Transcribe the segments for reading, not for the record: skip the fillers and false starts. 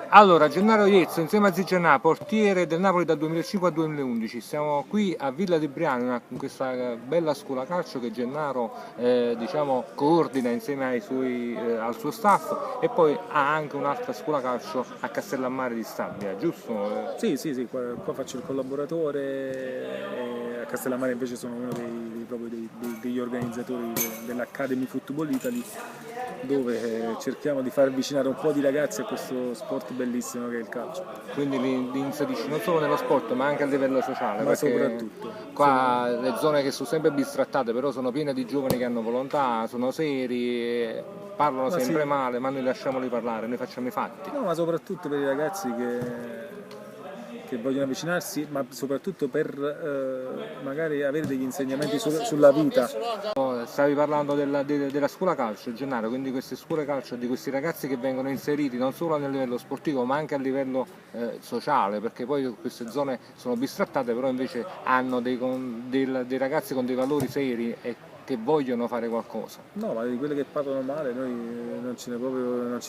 Allora, Gennaro Iezzo insieme a Zigianà, portiere del Napoli dal 2005 al 2011. Siamo qui a Villa di Briano con questa bella scuola calcio che Gennaro diciamo, coordina insieme al suo staff, e poi ha anche un'altra scuola calcio a Castellammare di Stabia, giusto? Sì, qua faccio il collaboratore e a Castellammare invece sono uno degli organizzatori dell'Academy Football Italy, dove cerchiamo di far avvicinare un po' di ragazzi a questo sport bellissimo che è il calcio. Quindi li inserisci non solo nello sport ma anche a livello sociale, Ma perché soprattutto. qua le zone che sono sempre bistrattate però sono piene di giovani che hanno volontà, sono seri, parlano sempre male, ma noi lasciamoli parlare, noi facciamo i fatti. No, ma soprattutto per i ragazzi che vogliono avvicinarsi, ma soprattutto per magari avere degli insegnamenti sulla vita. Stavi parlando della scuola calcio, Gennaro, quindi queste scuole calcio di questi ragazzi che vengono inseriti non solo a livello sportivo ma anche a livello sociale, perché poi queste zone sono bistrattate, però invece hanno dei ragazzi con dei valori seri e che vogliono fare qualcosa. No, ma di quelle che parlano male noi non ce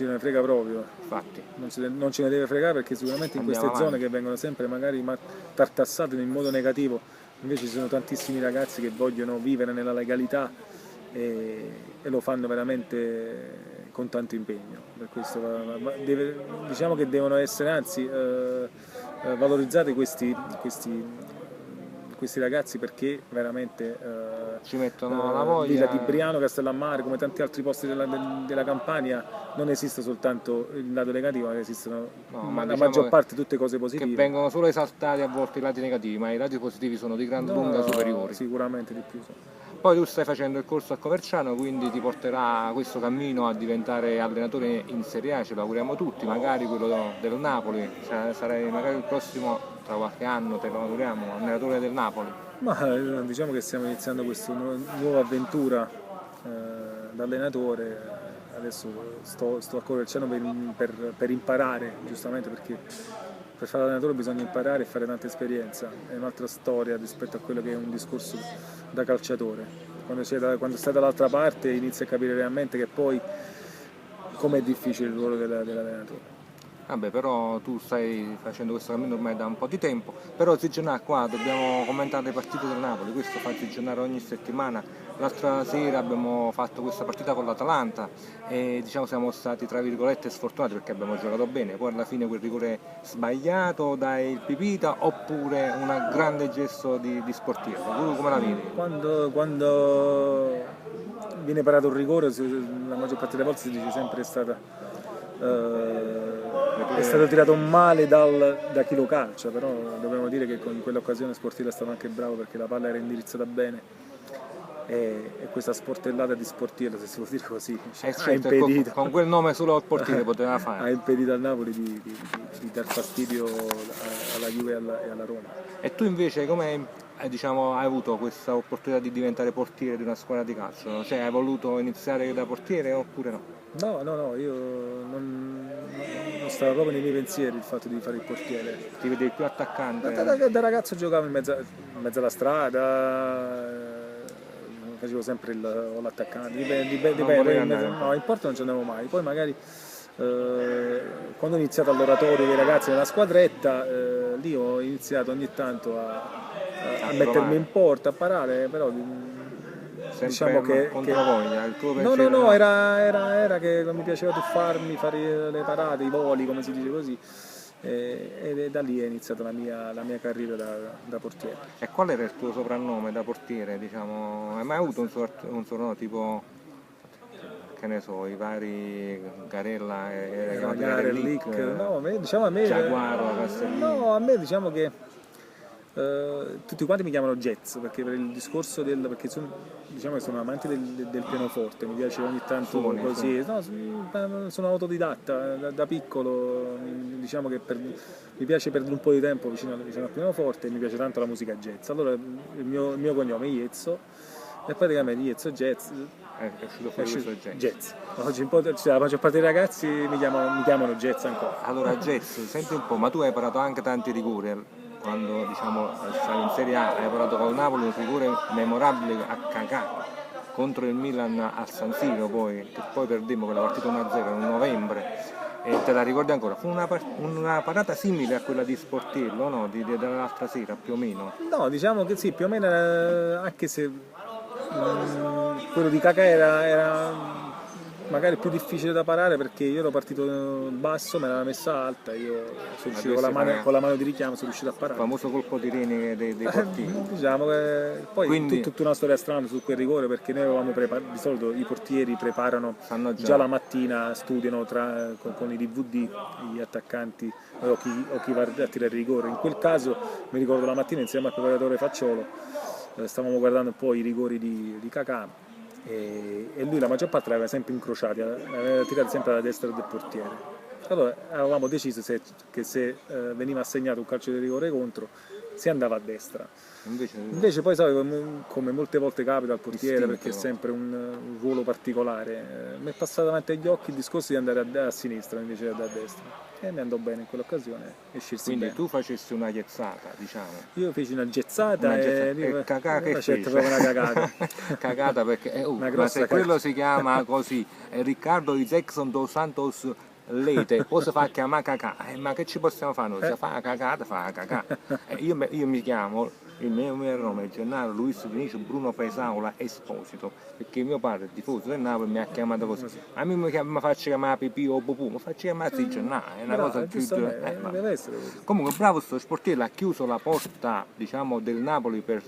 ne frega proprio. Infatti. Non ce ne deve fregare, perché sicuramente in queste zone che vengono sempre magari tartassate in modo negativo, invece ci sono tantissimi ragazzi che vogliono vivere nella legalità e lo fanno veramente con tanto impegno. Per questo diciamo che devono essere anzi valorizzati questi ragazzi, perché veramente ci mettono la voglia. Villa di Briano, Castellammare, come tanti altri posti della Campania, non esiste soltanto il lato negativo, ma esistono la maggior parte tutte cose positive. Che vengono solo esaltati a volte i lati negativi, ma i lati positivi sono di gran lunga superiori. Sicuramente di più. Poi tu stai facendo il corso a Coverciano, quindi ti porterà questo cammino a diventare allenatore in Serie A, ce lo auguriamo tutti, magari quello del Napoli, sarai magari il prossimo, tra qualche anno, te lo auguriamo, allenatore del Napoli. Ma diciamo che stiamo iniziando questa nuova avventura da allenatore. Adesso sto a Coverciano per imparare, giustamente, perché per fare l'allenatore bisogna imparare e fare tanta esperienza, è un'altra storia rispetto a quello che è un discorso da calciatore. Quando stai dall'altra parte inizi a capire realmente che poi com'è difficile il ruolo dell'allenatore. Vabbè, però tu stai facendo questo cammino ormai da un po' di tempo, però Zigianà qua dobbiamo commentare le partite del Napoli, questo fa Zigianà ogni settimana. L'altra sera abbiamo fatto questa partita con l'Atalanta e diciamo siamo stati tra virgolette sfortunati perché abbiamo giocato bene, poi alla fine quel rigore sbagliato dai il Pipita oppure un grande gesto di sportivo, tu come la vedi? Quando viene parato un rigore, la maggior parte delle volte si dice sempre è stato tirato male da chi lo calcia, però dobbiamo dire che con quell'occasione Sportivo è stato anche bravo, perché la palla era indirizzata bene e questa sportellata di Sportivo, se si può dire così, ha impedito, con quel nome solo al portiere poteva fare. Ha impedito al Napoli di dar fastidio alla Juve e alla Roma. E tu invece come diciamo, hai avuto questa opportunità di diventare portiere di una squadra di calcio? Cioè hai voluto iniziare da portiere oppure no? No, io non stava proprio nei miei pensieri il fatto di fare il portiere. Ti vedevi più attaccante? Da ragazzo giocavo in mezzo alla strada, facevo sempre l'attaccante, dipende, no, in porta non ci andavo mai. Poi magari quando ho iniziato all'oratorio dei ragazzi nella squadretta, lì ho iniziato ogni tanto a mettermi in porta, a parare, però diciamo che voglia, il tuo pensiero no, era che non mi piaceva tuffarmi, fare le parate, i voli, come si dice così, e da lì è iniziata la mia carriera da portiere. E qual era il tuo soprannome da portiere, diciamo? Hai mai avuto un soprannome tipo, che ne so, i vari Garella e Garellic, no, diciamo a me Giaguaro, Castellini. No, a me diciamo che tutti quanti mi chiamano Jazz, perché per il discorso perché diciamo che sono amante del pianoforte, mi piace ogni tanto così. No, sono autodidatta da piccolo, diciamo che mi piace perdere un po' di tempo vicino al pianoforte e mi piace tanto la musica jazz. Allora il mio cognome è Iezzo e praticamente Iezzo Jazz è uscito fuori questo jazz. Oggi la maggior parte dei ragazzi mi chiamano Jazz ancora. Allora Jazz, senti un po', ma tu hai parato anche tanti rigori. Quando diciamo stavi in Serie A hai parlato con il Napoli un rigore memorabile a Cacà contro il Milan al San Siro, che poi perdemmo quella partita 1-0 nel novembre, E te la ricordi ancora? Fu una parata simile a quella di Sportiello, no? Dell'altra sera, più o meno. No, diciamo che sì, più o meno, anche se quello di Kakà era magari più difficile da parare perché io ero partito basso, me l'aveva messa alta, io sono riuscito con la mano di richiamo, sono riuscito a Il parare. famoso colpo di rene dei portieri. Diciamo che poi Quindi, tutta una storia strana su quel rigore perché noi avevamo preparato, di solito i portieri preparano sanno già la mattina, studiano con i DVD gli attaccanti o chi va a tirare il rigore. In quel caso mi ricordo la mattina insieme al preparatore Facciolo stavamo guardando un po' i rigori di Kakà e lui la maggior parte l'aveva sempre incrociati, aveva tirato sempre alla destra del portiere. Allora avevamo deciso che se veniva assegnato un calcio di rigore contro si andava a destra. Invece poi sai, come molte volte capita al portiere, perché è sempre un ruolo particolare, mi è passato davanti agli occhi il discorso di andare a sinistra invece di andare a destra. E mi andò bene in quell'occasione e scelsi quindi bene. tu facessi una gezzata, diciamo. Io feci una gezzata e Kakà che fece? proprio una cagata. Cagata perché ma se quello si chiama così, Riccardo Isaacson dos Santos Lete, poi si fa chiamare Kakà, ma che ci possiamo fare noi? Se fa la cagata, fa la cagà. Io mi chiamo, il mio nome è Gennaro Luis Vinicio Bruno Pesaula Esposito, perché mio padre è tifoso del Napoli mi ha chiamato così. A me mi faccio chiamare Pipì o Pupù, mi faccio chiamare Gennaro, è una cosa più... deve essere così. Comunque bravo sto Sportiello, ha chiuso la porta, diciamo, del Napoli per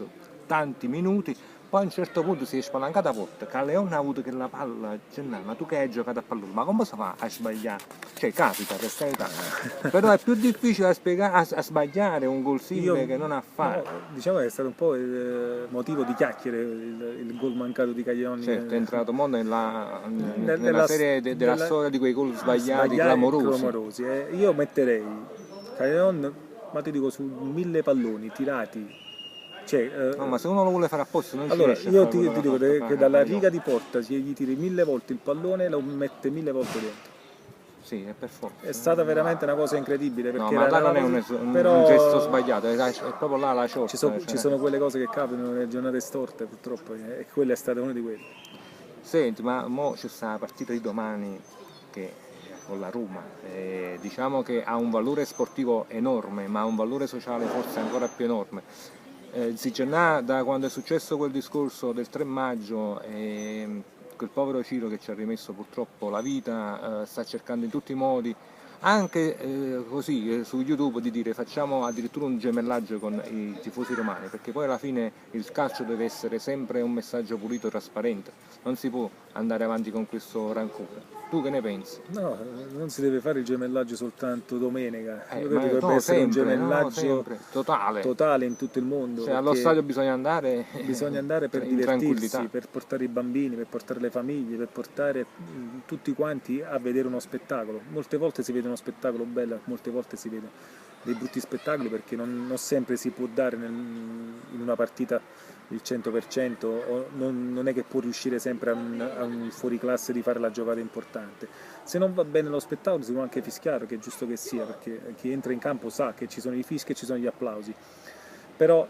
tanti minuti. Poi a un certo punto si è spalancata la porta, che Leone ha avuto che la palla, Gennaro, ma tu che hai giocato a pallone, ma come si fa a sbagliare? Cioè capita per carità, però è più difficile a sbagliare un gol simile che non a fare. No, diciamo che è stato un po' il motivo di chiacchiere il gol mancato di Caglioni. Certo, è entrato nella serie della storia di quei gol sbagliati clamorosi. Io metterei Caglioni, ma ti dico, su 1000 palloni tirati. No, ma se uno lo vuole fare apposta non allora, ci riesce io a fare ti dico che dalla riga di porta se gli tiri 1000 volte il pallone lo mette 1000 volte dentro. Sì, è per forza. È stata veramente una cosa incredibile perché no, ma là non è un gesto sbagliato, è proprio là la ciotta. Ci sono quelle cose che capitano nelle giornate storte purtroppo e quella è stata una di quelle. Senti, ma mo c'è sta la partita di domani che con la Roma, diciamo che ha un valore sportivo enorme ma ha un valore sociale forse ancora più enorme. Zigenà, da quando è successo quel discorso del 3 maggio, quel povero Ciro che ci ha rimesso purtroppo la vita, sta cercando in tutti i modi, anche così su YouTube, di dire facciamo addirittura un gemellaggio con i tifosi romani, perché poi alla fine il calcio deve essere sempre un messaggio pulito e trasparente, non si può andare avanti con questo rancore. Tu che ne pensi? No, non si deve fare il gemellaggio soltanto domenica, dovrebbe essere sempre, un gemellaggio totale in tutto il mondo. Cioè, allo stadio bisogna andare per divertirsi, per portare i bambini, per portare le famiglie, per portare tutti quanti a vedere uno spettacolo. Molte volte si vede uno spettacolo bello, molte volte si vede dei brutti spettacoli perché non sempre si può dare in una partita il 100%, o non è che può riuscire sempre a un fuoriclasse di fare la giocata importante. Se non va bene lo spettacolo si può anche fischiare, che è giusto che sia, perché chi entra in campo sa che ci sono i fischi e ci sono gli applausi. Però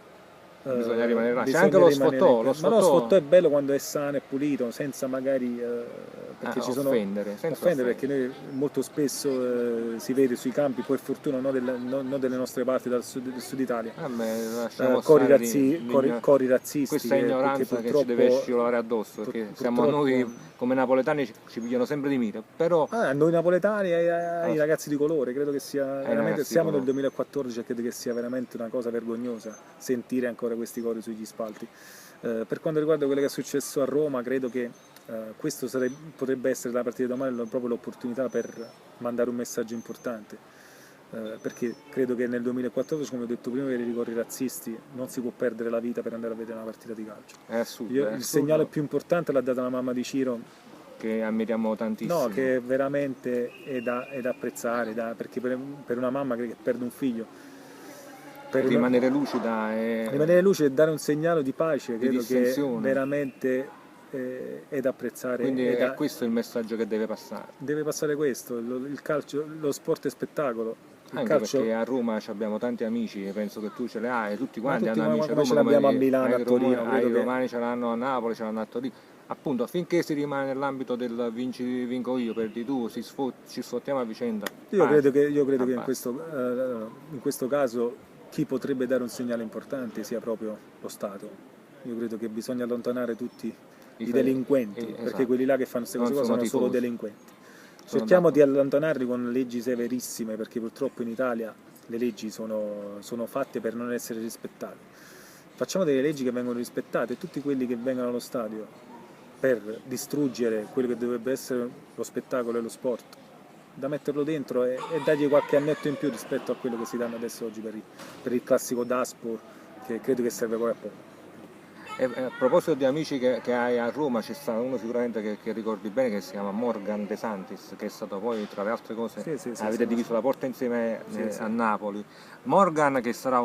bisogna rimanere là. C'è anche lo sfottò. Ma lo sfottò è bello quando è sano e pulito, senza magari offendere, perché noi molto spesso si vede sui campi, per fortuna non delle nostre parti, del sud Italia, cori razzisti. Questa ignoranza che ci deve scivolare addosso, perché siamo noi come napoletani ci pigliano sempre di mira, però noi napoletani e ai ragazzi di colore, credo che sia veramente, siamo nel 2014 e credo che sia veramente una cosa vergognosa sentire ancora questi cori sugli spalti. Per quanto riguarda quello che è successo a Roma, credo che questo potrebbe essere la partita di domani proprio l'opportunità per mandare un messaggio importante, perché credo che nel 2014, come ho detto prima, per i rigori razzisti non si può perdere la vita per andare a vedere una partita di calcio. È assurdo, il segnale più importante l'ha data la mamma di Ciro, che ammiriamo tantissimo. No, che veramente è da apprezzare, perché per una mamma che perde un figlio, per rimanere lucida e dare un segnale di pace, credo che veramente è da apprezzare. Quindi è questo il messaggio che deve passare. Deve passare questo, il calcio, lo sport è spettacolo. Anche perché a Roma abbiamo tanti amici, penso che tu ce li hai, tutti quanti hanno amici a Roma, ce l'abbiamo a Milano, a Torino. I romani ce l'hanno a Napoli, ce l'hanno a Torino. appunto finché si rimane nell'ambito del vinco io, perdi tu, ci sfottiamo a vicenda. Io credo che, basta. in questo caso chi potrebbe dare un segnale importante sia proprio lo Stato. Io credo che bisogna allontanare tutti i delinquenti, perché esatto. quelli là che fanno queste cose Non qua sono sono solo tifosi. delinquenti. Sono Cerchiamo di d'accordo. allontanarli con leggi severissime, perché purtroppo in Italia le leggi sono fatte per non essere rispettate. Facciamo delle leggi che vengono rispettate e tutti quelli che vengono allo stadio per distruggere quello che dovrebbe essere lo spettacolo e lo sport, da metterlo dentro e dargli qualche annetto in più rispetto a quello che si danno adesso oggi per il classico Daspo, che credo che serve poi a poco. E a proposito di amici che hai a Roma, c'è stato uno sicuramente che ricordi bene, che si chiama Morgan De Santis, che è stato poi, tra le altre cose, avete diviso la porta insieme a Napoli. Morgan, che sarà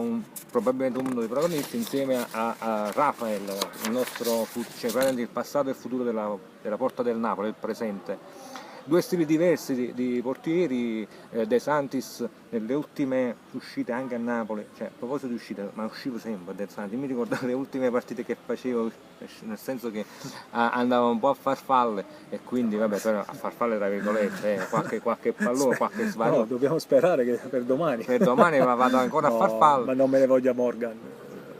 probabilmente uno dei protagonisti, insieme a Rafael, il nostro, cioè il passato e il futuro della porta del Napoli, il presente. Due stili diversi di portieri, De Santis nelle ultime uscite anche a Napoli, cioè a proposito di uscite, ma uscivo sempre De Santis, mi ricordo le ultime partite che facevo, nel senso che andavo un po' a farfalle e quindi vabbè, però a farfalle tra virgolette, qualche pallone, qualche svarino. No, dobbiamo sperare che per domani. Per domani vado ancora No, a farfalle. ma non me ne voglia Morgan.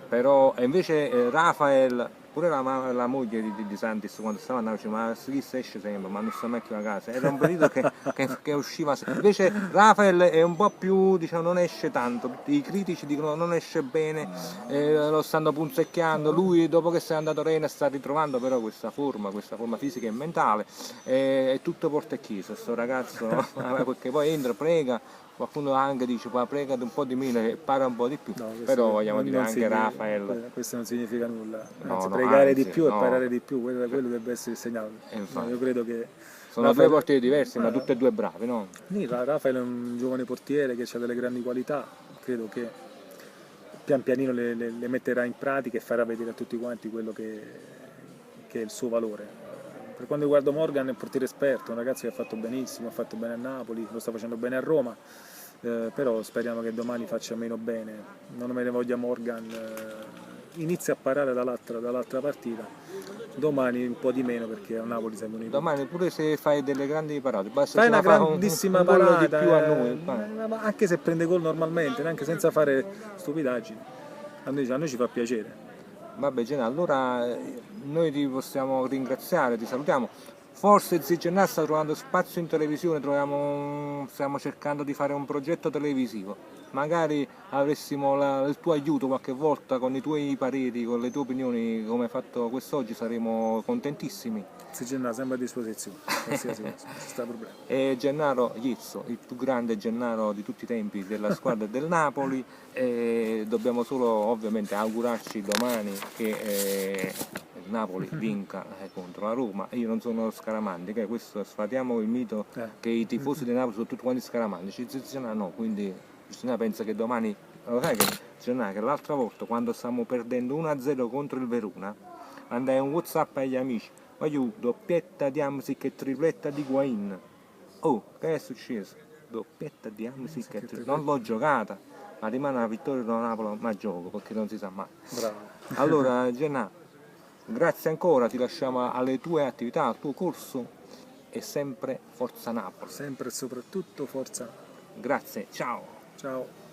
Però invece Rafael, pure la moglie di Santis quando stava andando, diceva, ma chi se esce sempre, ma non sta mai più a casa, era un periodo che usciva, invece Rafael è un po' più, diciamo, non esce tanto, i critici dicono non esce bene, lo stanno punzecchiando, lui dopo che se n'è andato a Rennes sta ritrovando però questa forma fisica e mentale, è tutto porta e chiesa, questo ragazzo, perché poi entra, prega, qualcuno anche dice prega un po' di meno e para un po' di più, No, però vogliamo dire anche Rafael. Questo non significa nulla, No, pregare anzi, di più no. e parare di più, quello deve essere il segnale. Infatti. Io credo che Sono due portieri diversi, ma tutti e due bravi, no? Rafael è un giovane portiere che ha delle grandi qualità, credo che pian pianino le metterà in pratica e farà vedere a tutti quanti quello che è il suo valore. Per quanto riguarda Morgan è un portiere esperto, un ragazzo che ha fatto benissimo, ha fatto bene a Napoli, lo sta facendo bene a Roma, però speriamo che domani faccia meno bene. Non me ne voglia Morgan, inizia a parare dall'altra partita, domani un po' di meno perché a Napoli siamo uniti. Domani pure se fai delle grandi parate, basta Fai una fare grandissima un gol parata, di più a noi. anche se prende gol normalmente, neanche senza fare stupidaggini, a noi ci fa piacere. Vabbè Gena, allora noi ti possiamo ringraziare, ti salutiamo. Forse Zigenà sta trovando spazio in televisione, stiamo cercando di fare un progetto televisivo. Magari avessimo il tuo aiuto qualche volta con i tuoi pareri, con le tue opinioni, come hai fatto quest'oggi, saremo contentissimi. Zigenà sempre a disposizione, qualsiasi cosa, non ci sta problema. E Gennaro Iezzo, il più grande Gennaro di tutti i tempi della squadra del Napoli, e dobbiamo solo ovviamente augurarci domani che il Napoli vinca contro la Roma. Io non sono scaramantico, questo sfatiamo il mito che i tifosi del Napoli sono tutti quanti scaramantici, no, quindi bisogna pensare che domani, lo sai che l'altra volta quando stavamo perdendo 1-0 contro il Verona, mandai un WhatsApp agli amici, voglio doppietta di Amsic e tripletta di Guain. Oh, che è successo? Doppietta di Amsic e tripletta. Non l'ho giocata, ma rimane una vittoria da Napoli, ma gioco perché non si sa mai. Bravo. Allora, Gennà, grazie ancora, ti lasciamo alle tue attività, al tuo corso e sempre Forza Napoli. Sempre e soprattutto forza. Grazie, ciao. Ciao.